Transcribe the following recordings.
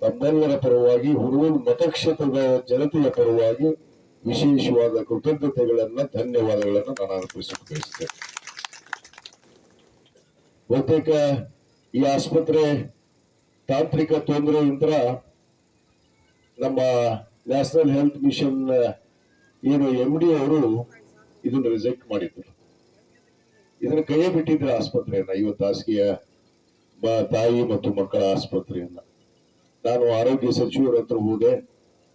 ತಮ್ಮೆಲ್ಲರ ಪರವಾಗಿ ಹುಡುಗನ ಮತಕ್ಷೇತ್ರದ ಜನತೆಯ ಪರವಾಗಿ ವಿಶೇಷವಾದ ಕೃತಜ್ಞತೆಗಳನ್ನ ಧನ್ಯವಾದಗಳನ್ನ ನಾನು ಅರ್ಪಿಸಕ್ಕೆ ಬಯಸ್ತೇನೆ. ಬಹುತೇಕ ಈ ಆಸ್ಪತ್ರೆ ತಾಂತ್ರಿಕ ತೊಂದರೆಯಿಂದ ನಮ್ಮ ನ್ಯಾಷನಲ್ ಹೆಲ್ತ್ ಮಿಷನ್ ಏನು MD ಅವರು ಇದನ್ನ ರಿಜೆಕ್ಟ್ ಮಾಡಿದ್ರು. ಇದನ್ನ ಕೈಯೇ ಬಿಟ್ಟಿದ್ರು ಆಸ್ಪತ್ರೆಯನ್ನ, 50 ಹಾಸಿಗೆಯ ತಾಯಿ ಮತ್ತು ಮಕ್ಕಳ ಆಸ್ಪತ್ರೆಯನ್ನ. ನಾನು ಆರೋಗ್ಯ ಸಚಿವರ ಹತ್ರ ಹೋದೆ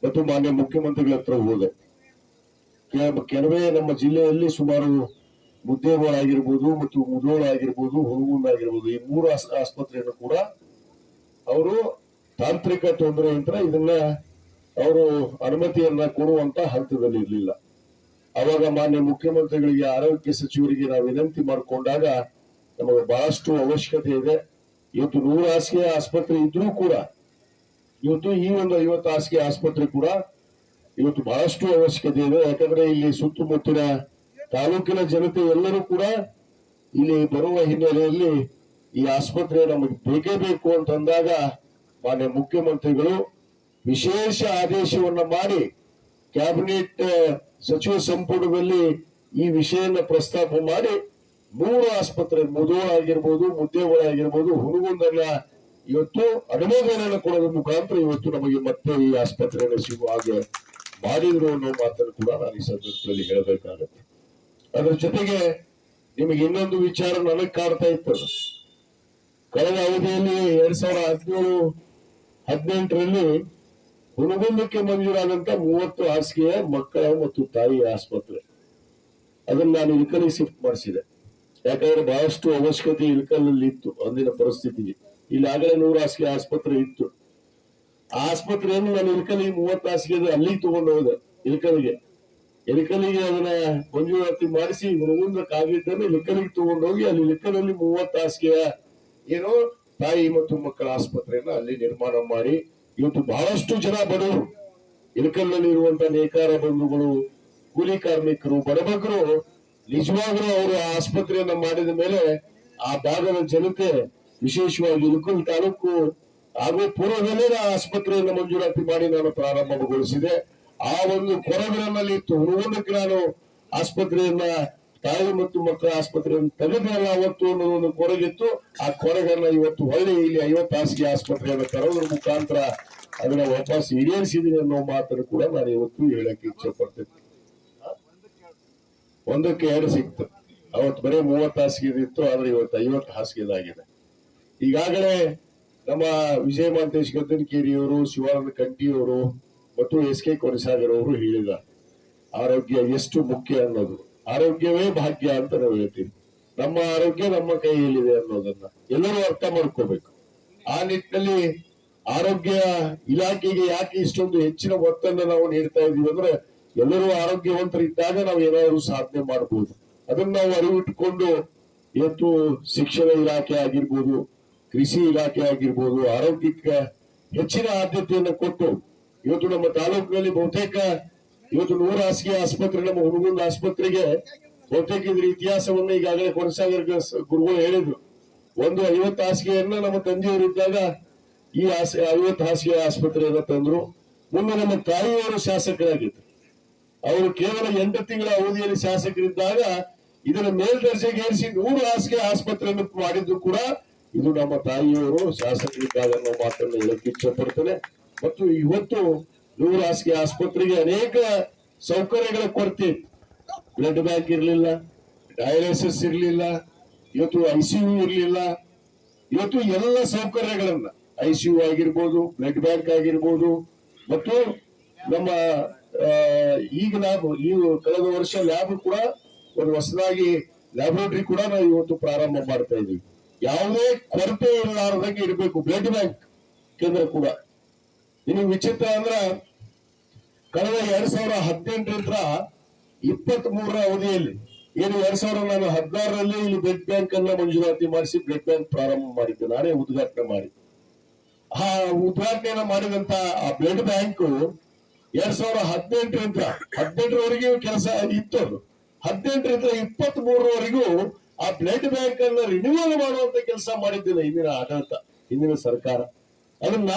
ಮತ್ತು ಮಾನ್ಯ ಮುಖ್ಯಮಂತ್ರಿಗಳ ಹತ್ರ ಹೋದೆ. ಕೆಲವೇ ನಮ್ಮ ಜಿಲ್ಲೆಯಲ್ಲಿ ಸುಮಾರು ಮುದ್ದೇಗೋಳ ಆಗಿರ್ಬೋದು ಮತ್ತು ಮುಧೋಳ ಆಗಿರ್ಬೋದು, ಹುನಗುಂದ ಆಗಿರ್ಬೋದು, ಈ 3 ಆಸ್ಪತ್ರೆಯನ್ನು ಕೂಡ ಅವರು ತಾಂತ್ರಿಕ ತೊಂದರೆಯಿಂದ ಇದನ್ನ ಅವರು ಅನುಮತಿಯನ್ನ ಕೊಡುವಂತ ಹಂತದಲ್ಲಿ ಇರಲಿಲ್ಲ. ಅವಾಗ ಮಾನ್ಯ ಮುಖ್ಯಮಂತ್ರಿಗಳಿಗೆ, ಆರೋಗ್ಯ ಸಚಿವರಿಗೆ ನಾವು ವಿನಂತಿ ಮಾಡಿಕೊಂಡಾಗ ನಮಗೆ ಬಹಳಷ್ಟು ಅವಶ್ಯಕತೆ ಇದೆ. ಇವತ್ತು 100 ಹಾಸಿಗೆ ಆಸ್ಪತ್ರೆ ಇದ್ರೂ ಕೂಡ ಇವತ್ತು ಈ ಒಂದು 50 ಹಾಸಿಗೆ ಆಸ್ಪತ್ರೆ ಕೂಡ ಇವತ್ತು ಬಹಳಷ್ಟು ಅವಶ್ಯಕತೆ ಇದೆ. ಯಾಕಂದ್ರೆ ಇಲ್ಲಿ ಸುತ್ತಮುತ್ತಲಿನ ತಾಲೂಕಿನ ಜನತೆ ಎಲ್ಲರೂ ಕೂಡ ಇಲ್ಲಿ ಬರುವ ಹಿನ್ನೆಲೆಯಲ್ಲಿ ಈ ಆಸ್ಪತ್ರೆ ನಮಗೆ ಬೇಕೇ ಬೇಕು ಅಂತಂದಾಗ ಮಾನ್ಯ ಮುಖ್ಯಮಂತ್ರಿಗಳು ವಿಶೇಷ ಆದೇಶವನ್ನ ಮಾಡಿ ಕ್ಯಾಬಿನೆಟ್ ಸಚಿವ ಸಂಪುಟದಲ್ಲಿ ಈ ವಿಷಯನ ಪ್ರಸ್ತಾಪ ಮಾಡಿ 3 ಆಸ್ಪತ್ರೆ, ಮುಧೋಳ ಆಗಿರ್ಬೋದು, ಮುದ್ದೇಗೋಳ ಆಗಿರ್ಬೋದು, ಹುನಗುಂದನ್ನ ಇವತ್ತು ಅನುಮೋದನೆಯನ್ನು ಕೊಡೋದ್ರ ಮುಖಾಂತರ ಇವತ್ತು ನಮಗೆ ಮತ್ತೆ ಈ ಆಸ್ಪತ್ರೆಯನ್ನು ಸಿಗುವ ಹಾಗೆ ಮಾಡಿದ್ರು ಅನ್ನೋ ಮಾತನ್ನು ಕೂಡ ನಾನು ಈ ಸಂದರ್ಭದಲ್ಲಿ ಹೇಳಬೇಕಾಗುತ್ತೆ. ಅದ್ರ ಜೊತೆಗೆ ನಿಮಗೆ ಇನ್ನೊಂದು ವಿಚಾರ ನನಗೆ ಕಾಡ್ತಾ ಇತ್ತು. ಕಳೆದ ಅವಧಿಯಲ್ಲಿ 2017-18ರಲ್ಲಿ ಹುನಗುಂದಕ್ಕೆ ಮಂಜೂರಾದಂತ 30 ಹಾಸಿಗೆಯ ಮಕ್ಕಳ ಮತ್ತು ತಾಯಿ ಆಸ್ಪತ್ರೆ ಅದನ್ನ ನಾನು ಇಳಕಲ್ಲಿಗೆ ಶಿಫ್ಟ್ ಮಾಡಿಸಿದೆ. ಯಾಕಂದ್ರೆ ಬಹಳಷ್ಟು ಅವಶ್ಯಕತೆ ಇಳಕಲ್ಲಲ್ಲಿ ಇತ್ತು ಅಂದಿನ ಪರಿಸ್ಥಿತಿಗೆ. ಇಲ್ಲಿ ಆಗಲೇ 100 ಹಾಸಿಗೆ ಆಸ್ಪತ್ರೆ ಇತ್ತು. ಆ ಆಸ್ಪತ್ರೆಯನ್ನು ನಾನು ಇಳಕಲ್ಲಿಗೆ 30 ಹಾಸಿಗೆ ಅಲ್ಲಿಗೆ ತಗೊಂಡು ಹೋದೆ. ಇಳಕಲ್ಲಿಗೆ ಅದನ್ನ ಮಂಜೂರಾತಿ ಮಾಡಿಸಿ ಹುನಗುಂದಕ್ಕಾಗಿದ್ದನ್ನು ಇಳಕಲ್ಲಿಗೆ ತಗೊಂಡು ಹೋಗಿ ಅಲ್ಲಿ ಇಳಕಲ್ಲಲ್ಲಿ 30 ಹಾಸಿಗೆಯ ಏನೋ ತಾಯಿ ಮತ್ತು ಮಕ್ಕಳ ಆಸ್ಪತ್ರೆಯನ್ನ ಅಲ್ಲಿ ನಿರ್ಮಾಣ ಮಾಡಿ ಇವತ್ತು ಬಹಳಷ್ಟು ಜನ ಬಡವರು, ಇಳಕಲ್ಲಲ್ಲಿ ಇರುವಂತ ನೇಕಾರ ಬಂಧುಗಳು, ಕೂಲಿ ಕಾರ್ಮಿಕರು, ಬಡಬಗರು ನಿಜವಾಗ್ಲೂ ಅವರು ಆ ಆಸ್ಪತ್ರೆಯನ್ನ ಮಾಡಿದ ಮೇಲೆ ಆ ಭಾಗದ ಜನತೆ, ವಿಶೇಷವಾಗಿ ಇಳಕಲ್ ತಾಲೂಕು ಹಾಗೂ ಪೂರ್ವದಲ್ಲೇ ಆಸ್ಪತ್ರೆಯನ್ನು ಮಂಜೂರಾತಿ ಮಾಡಿ ನಾನು ಪ್ರಾರಂಭಗೊಳಿಸಿದೆ. ಆ ಒಂದು ಕೊರಗನಲ್ಲಿ ಇತ್ತು. ಹುನಗುಂದಕ್ಕೆ ನಾನು ಆಸ್ಪತ್ರೆಯನ್ನ, ತಾಯಿ ಮತ್ತು ಮಕ್ಕಳ ಆಸ್ಪತ್ರೆಯನ್ನು ತೆಗೆದಲ್ಲ ಅವತ್ತು ಅನ್ನೋದೊಂದು ಕೊರಗಿತ್ತು. ಆ ಕೊರಗನ್ನ ಇವತ್ತು ಹೊಳ್ಳಿ ಇಲ್ಲಿ 50 ಹಾಸಿಗೆ ಆಸ್ಪತ್ರೆಯನ್ನು ತರೋದ್ರ ಮುಖಾಂತರ ಅದನ್ನ ವಾಪಸ್ ಈಡೇರಿಸಿದೀನಿ ಅನ್ನೋ ಮಾತನ್ನು ಕೂಡ ನಾನು ಇವತ್ತು ಹೇಳಕ್ಕೆ ಇಚ್ಛೆ ಪಡ್ತೇನೆ. 1ಕ್ಕೆ 2 ಸಿಕ್ತು. ಅವತ್ತು ಬರೀ 30 ಹಾಸಿಗೆ ಇತ್ತು, ಆದ್ರೆ ಇವತ್ತು 50 ಹಾಸಿಗೆದಾಗಿದೆ. ಈಗಾಗಲೇ ನಮ್ಮ ವಿಜಯ ಮಾಂತೇಶ್ ಗದ್ದನಕೇರಿಯವರು, ಶಿವಾನಂದ ಕಂಠಿಯವರು ಮತ್ತು SK ಕೊರಸಾಗರ್ ಅವರು ಹೇಳಿದ್ದಾರೆ ಆರೋಗ್ಯ ಎಷ್ಟು ಮುಖ್ಯ ಅನ್ನೋದು. ಆರೋಗ್ಯವೇ ಭಾಗ್ಯ ಅಂತ ನಾವು ಹೇಳ್ತೀವಿ. ನಮ್ಮ ಆರೋಗ್ಯ ನಮ್ಮ ಕೈಯಲ್ಲಿದೆ ಅನ್ನೋದನ್ನ ಎಲ್ಲರೂ ಅರ್ಥ ಮಾಡ್ಕೋಬೇಕು. ಆ ನಿಟ್ಟಿನಲ್ಲಿ ಆರೋಗ್ಯ ಇಲಾಖೆಗೆ ಯಾಕೆ ಇಷ್ಟೊಂದು ಹೆಚ್ಚಿನ ಒತ್ತನ್ನು ನಾವು ನೀಡ್ತಾ ಇದೀವಿ ಅಂದ್ರೆ, ಎಲ್ಲರೂ ಆರೋಗ್ಯವಂತರಿದ್ದಾಗ ನಾವು ಏನಾದರೂ ಸಾಧನೆ ಮಾಡಬಹುದು. ಅದನ್ನ ನಾವು ಅರಿವಿಟ್ಟುಕೊಂಡು ಇವತ್ತು ಶಿಕ್ಷಣ ಇಲಾಖೆ ಆಗಿರ್ಬೋದು, ಕೃಷಿ ಇಲಾಖೆ ಆಗಿರ್ಬೋದು, ಆರೋಗ್ಯಕ್ಕೆ ಹೆಚ್ಚಿನ ಆದ್ಯತೆಯನ್ನು ಕೊಟ್ಟು ಇವತ್ತು ನಮ್ಮ ತಾಲೂಕಿನಲ್ಲಿ ಬಹುತೇಕ ಇವತ್ತು 100 ಹಾಸಿಗೆ ಆಸ್ಪತ್ರೆ, ನಮ್ಮ ಹುನಗುಂದ ಆಸ್ಪತ್ರೆಗೆ ಬಹುತೇಕ ಇದ್ರ ಇತಿಹಾಸವನ್ನು ಈಗಾಗಲೇ ಕೊರಸಾಗರ್ ಗುರುಗಳು ಹೇಳಿದ್ರು. ಒಂದು 50 ಹಾಸಿಗೆಯನ್ನ ನಮ್ಮ ತಂದೆಯವರಿದ್ದಾಗ ಈ 50 ಹಾಸಿಗೆ ಆಸ್ಪತ್ರೆಯನ್ನ ತಂದ್ರು. ಮುಂದೆ ನಮ್ಮ ತಾಯಿಯವರು ಶಾಸಕರಾಗಿದ್ರು. ಅವರು ಕೇವಲ 8 ತಿಂಗಳ ಅವಧಿಯಲ್ಲಿ ಶಾಸಕರಿದ್ದಾಗ ಇದನ್ನ ಮೇಲ್ದರ್ಜೆಗೇರಿಸಿ 100 ಹಾಸಿಗೆ ಆಸ್ಪತ್ರೆಯನ್ನು ಮಾಡಿದ್ದು ಕೂಡ ಇದು ನಮ್ಮ ತಾಯಿಯವರು ಶಾಸಕರಿದ್ದಾಗ ಅನ್ನೋ ಮಾತನ್ನು ಹೇಳಕ್ಕೆ ಇಚ್ಛೆ ಪಡ್ತೇನೆ. ಮತ್ತು ಇವತ್ತು 100 ಹಾಸಿಗೆ ಆಸ್ಪತ್ರೆಗೆ ಅನೇಕ ಸೌಕರ್ಯಗಳ ಕೊರತೆ ಇತ್ತು. ಬ್ಲಡ್ ಬ್ಯಾಂಕ್ ಇರಲಿಲ್ಲ, ಡಯಾಲಿಸಿಸ್ ಇರಲಿಲ್ಲ, ಇವತ್ತು ICU ಇರಲಿಲ್ಲ. ಇವತ್ತು ಎಲ್ಲ ಸೌಕರ್ಯಗಳನ್ನ ICU ಆಗಿರ್ಬೋದು, ಬ್ಲಡ್ ಬ್ಯಾಂಕ್ ಆಗಿರ್ಬೋದು, ಮತ್ತು ನಮ್ಮ ಈಗ ಲ್ಯಾಬ್, ಈ ಕಳೆದ ವರ್ಷ ಲ್ಯಾಬ್ ಕೂಡ ಒಂದು ಹೊಸದಾಗಿ ಲ್ಯಾಬೋರೇಟರಿ ಕೂಡ ನಾವು ಇವತ್ತು ಪ್ರಾರಂಭ ಮಾಡ್ತಾ ಇದೀವಿ. ಯಾವುದೇ ಕೊರತೆ ಇರಲಾರದಂಗೆ ಇರಬೇಕು ಬ್ಲಡ್ ಬ್ಯಾಂಕ್ ಕೇಂದ್ರ ಕೂಡ. ಇನ್ನು ವಿಚಿತ್ರ ಅಂದ್ರ ಕಳೆದ 2018ರಿಂದ 23ರ ಅವಧಿಯಲ್ಲಿ ಏನು 2016ರಲ್ಲಿ ಇಲ್ಲಿ ಬ್ಲಡ್ ಬ್ಯಾಂಕ್ ಅನ್ನ ಮಂಜೂರಾತಿ ಮಾಡಿಸಿ ಬ್ಲಡ್ ಬ್ಯಾಂಕ್ ಪ್ರಾರಂಭ ಮಾಡಿದ್ದೆ, ನಾನೇ ಉದ್ಘಾಟನೆ ಮಾಡಿ. ಆ ಉದ್ಘಾಟನೆಯನ್ನ ಮಾಡಿದಂತ ಆ ಬ್ಲಡ್ ಬ್ಯಾಂಕ್ 2018ರವರೆಗೂ ಕೆಲಸ ಇತ್ತು. 18ರಿಂದ 23ರವರೆಗೂ ಆ ಬ್ಲಡ್ ಬ್ಯಾಂಕ್ ಅನ್ನ ರಿನ್ಯೂವಲ್ ಮಾಡುವಂತ ಕೆಲಸ ಮಾಡಿದ್ದಿಲ್ಲ ಹಿಂದಿನ ಆಡಳಿತ, ಹಿಂದಿನ ಸರ್ಕಾರ. ಅದನ್ನ